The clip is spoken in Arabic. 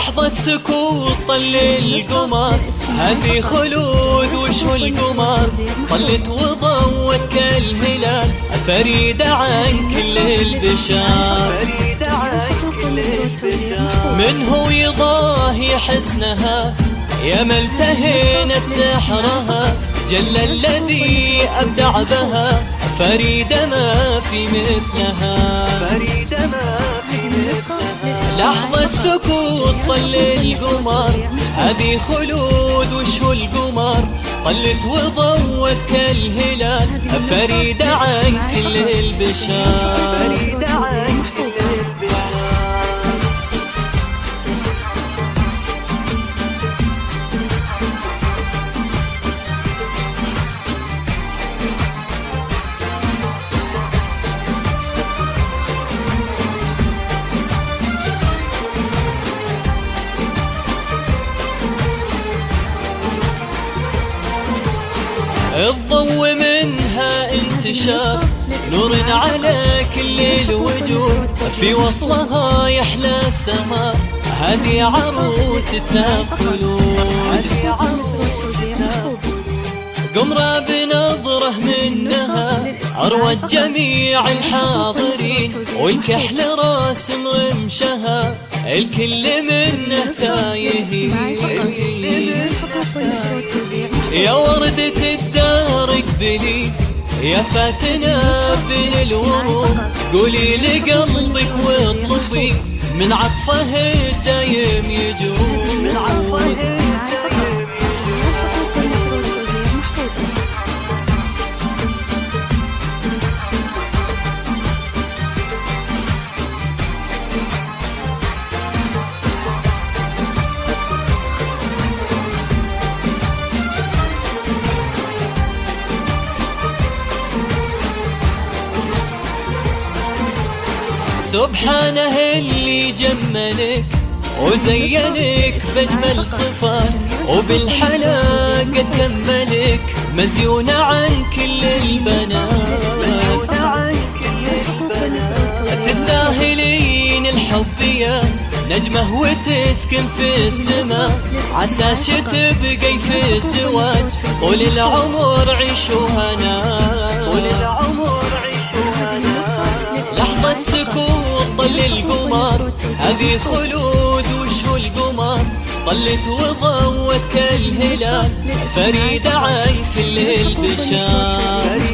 لحظة سكوت طل القمر، هذي خلود وشو القمر، طلت وضوت كالهلال، فريدة عن كل البشر. من هو يضاهي حسنها، يا ملتهن بسحرها، جل الذي أبدع بها، فريدة ما في مثلها. لحظة سكوت طل القمر، هذي خلود وشو القمر، طلت وضوت كالهلال، فريدة عن كل البشر. الضوء منها انتشار، نور على كل الوجود، في وصلها يحلى السماء، هذه عروستنا بخلود. قمرة بنظرة منها عروت جميع الحاضرين، والكحل راسم رمشها، الكل منه تايهين. يا وردة الدار اقبلي، يا فاتنة بين الورود، قولي لقلبك واطلبي، من عطفه الدايم يجود. سبحانه اللي جملك وزينك بأجمل صفات، وبالحلا قد كملك، مزيونة عن كل البنات. تستاهلين الحب يا نجمة وتسكن في السماء، عساش تبقي في زواج، طول العمر عيشوا هنا. لحظة سكوت طل القمر، هذي خلود وشو القمر، طلت وضوت كالهلال، فريدة عن كل البشر.